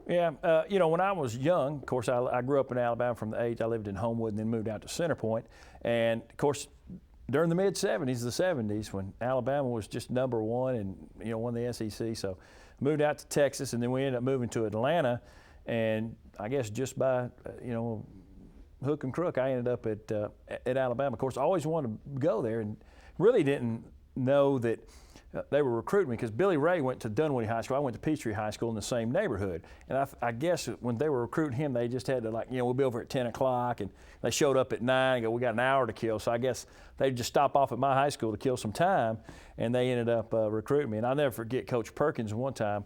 Yeah, when I was young, of course, I grew up in Alabama from the age I lived in Homewood and then moved out to Center Point. And, of course, during the mid-'70s, the '70s, when Alabama was just number one and, won the SEC. So moved out to Texas, and then we ended up moving to Atlanta. And I guess just by, hook and crook, I ended up at Alabama. Of course, I always wanted to go there and really didn't know that they were recruiting me because Billy Ray went to Dunwoody High School. I went to Peachtree High School in the same neighborhood. And I guess when they were recruiting him, they just had to we'll be over at 10 o'clock. And they showed up at 9 and go, we got an hour to kill. So I guess they'd just stop off at my high school to kill some time. And they ended up recruiting me. And I'll never forget Coach Perkins one time.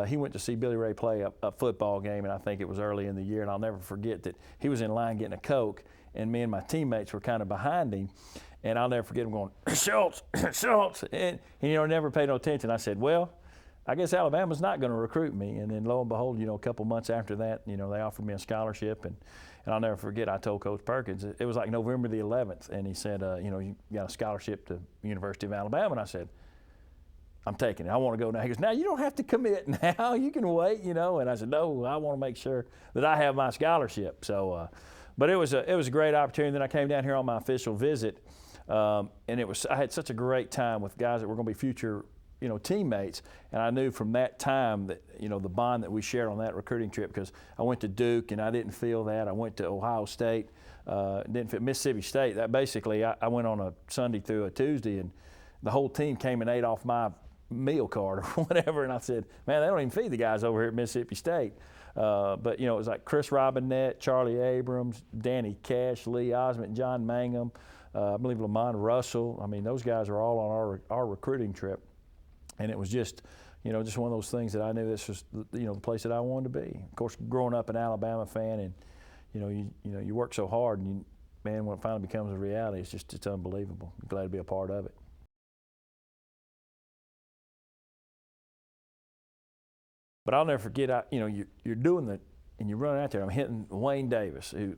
He went to see Billy Ray play a football game, and I think it was early in the year. And I'll never forget that he was in line getting a Coke, and me and my teammates were kind of behind him. And I'll never forget him going, Shultz, Shultz. And never paid no attention. I said, well, I guess Alabama's not going to recruit me. And then lo and behold, a couple months after that, they offered me a scholarship. And I'll never forget, I told Coach Perkins, it was like November the 11th. And he said, you got a scholarship to the University of Alabama. And I said, I'm taking it. I want to go now. He goes, now you don't have to commit now. You can wait, And I said, no, I want to make sure that I have my scholarship. So, but it was a great opportunity. Then I came down here on my official visit. And I had such a great time with guys that were going to be future, teammates. And I knew from that time that, the bond that we shared on that recruiting trip, because I went to Duke and I didn't feel that. I went to Ohio State, didn't fit Mississippi State. That basically, I went on a Sunday through a Tuesday, and the whole team came and ate off my meal card or whatever. And I said, man, they don't even feed the guys over here at Mississippi State. But, it was like Chris Robinette, Charlie Abrams, Danny Cash, Lee Osment, John Mangum, I believe Lamont Russell. I mean, those guys are all on our recruiting trip. And it was just, just one of those things that I knew this was, the place that I wanted to be. Of course, growing up an Alabama fan, and, you work so hard, and man, when it finally becomes a reality, it's unbelievable. I'm glad to be a part of it. But I'll never forget, you're doing and you're running out there. I'm hitting Wayne Davis, who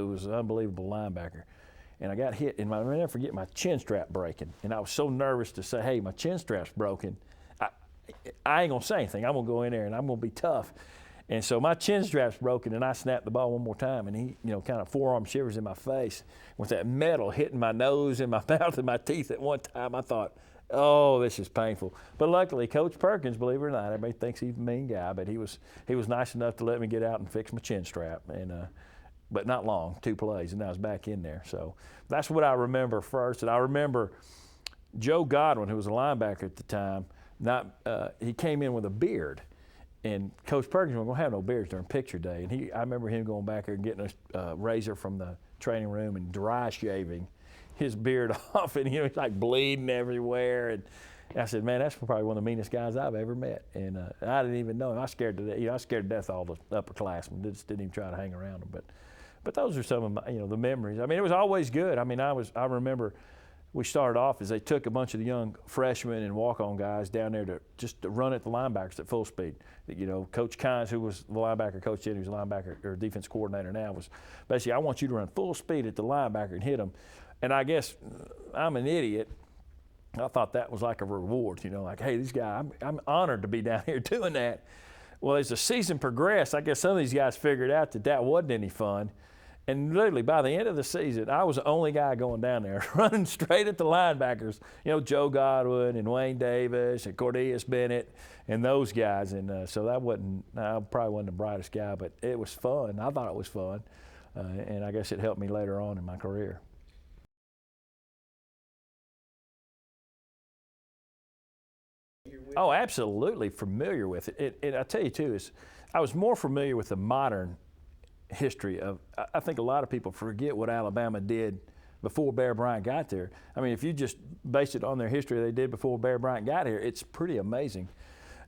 was an unbelievable linebacker. And I got hit, and I'll never forget my chin strap breaking. And I was so nervous to say, hey, my chin strap's broken. I ain't going to say anything. I'm going to go in there, and I'm going to be tough. And so my chin strap's broken, and I snapped the ball one more time, and he, kind of forearm shivers in my face with that metal hitting my nose and my mouth and my teeth at one time. I thought, oh, this is painful. But luckily, Coach Perkins, believe it or not, everybody thinks he's a mean guy, but he was nice enough to let me get out and fix my chin strap. And but not long, 2 plays, and I was back in there. So that's what I remember first. And I remember Joe Godwin, who was a linebacker at the time, he came in with a beard. And Coach Perkins wasn't going to have no beards during picture day. And I remember him going back there and getting a razor from the training room and dry shaving his beard off. And, he's like bleeding everywhere. And I said, man, that's probably one of the meanest guys I've ever met. And I didn't even know him. I was scared to death. I was scared to death of all the upperclassmen. Just didn't even try to hang around them. But those are some of my, the memories. I mean, it was always good. I mean, I remember we started off as they took a bunch of the young freshmen and walk-on guys down there to run at the linebackers at full speed. Coach Kynes, who was the linebacker coach then, who's a linebacker or defense coordinator now, was basically, I want you to run full speed at the linebacker and hit them. And I guess I'm an idiot. I thought that was like a reward, like, hey, these guys, I'm honored to be down here doing that. Well, as the season progressed, I guess some of these guys figured out that wasn't any fun. And literally, by the end of the season, I was the only guy going down there running straight at the linebackers. Joe Godwin and Wayne Davis and Cornelius Bennett and those guys. And so I probably wasn't the brightest guy, but it was fun. I thought it was fun. And I guess it helped me later on in my career. Oh, absolutely familiar with it. And I tell you, too, I was more familiar with the modern history of, I think a lot of people forget what Alabama did before Bear Bryant got there. I mean, if you just base it on their history they did before Bear Bryant got here, it's pretty amazing.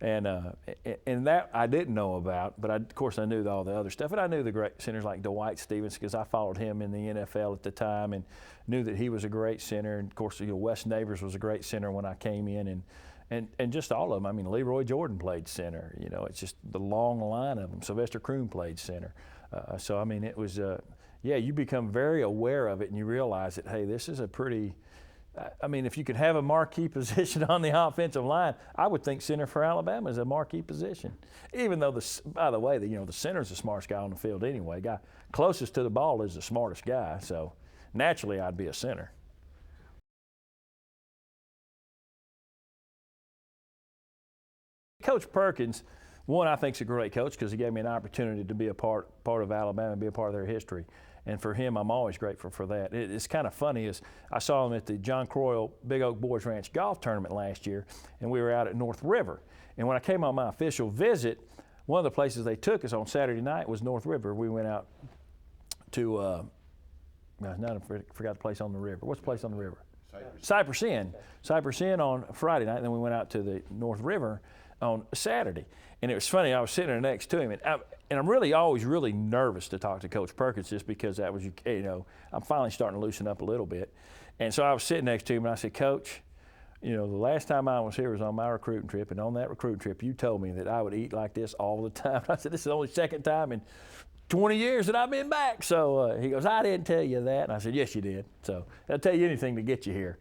And that I didn't know about, but of course I knew all the other stuff. And I knew the great centers like Dwight Stevens because I followed him in the NFL at the time and knew that he was a great center. And of course, Wes Neighbors was a great center when I came in. And just all of them. I mean, Leroy Jordan played center. It's just the long line of them. Sylvester Croom played center. So, I mean, it was, you become very aware of it and you realize that, hey, this is a pretty I mean, if you could have a marquee position on the offensive line, I would think center for Alabama is a marquee position. Even though, by the way, the center's the smartest guy on the field anyway. Guy closest to the ball is the smartest guy. So naturally, I'd be a center. Coach Perkins, one, I think is a great coach because he gave me an opportunity to be a part of Alabama and be a part of their history. And for him, I'm always grateful for that. It's kind of funny is I saw him at the John Croyle Big Oak Boys Ranch golf tournament last year, and we were out at North River. And when I came on my official visit, one of the places they took us on Saturday night was North River. We went out to, I forgot the place on the river. What's the place on the river? Cypress Inn. Cypress Inn on Friday night, and then we went out to the North River on Saturday. And it was funny, I was sitting there next to him, and I'm really always really nervous to talk to Coach Perkins just because that was, I'm finally starting to loosen up a little bit. And so I was sitting next to him and I said, Coach, the last time I was here was on my recruiting trip, and on that recruiting trip you told me that I would eat like this all the time. I said, this is the only second time in 20 years that I've been back. So he goes, I didn't tell you that. And I said, yes, you did. So I'll tell you anything to get you here.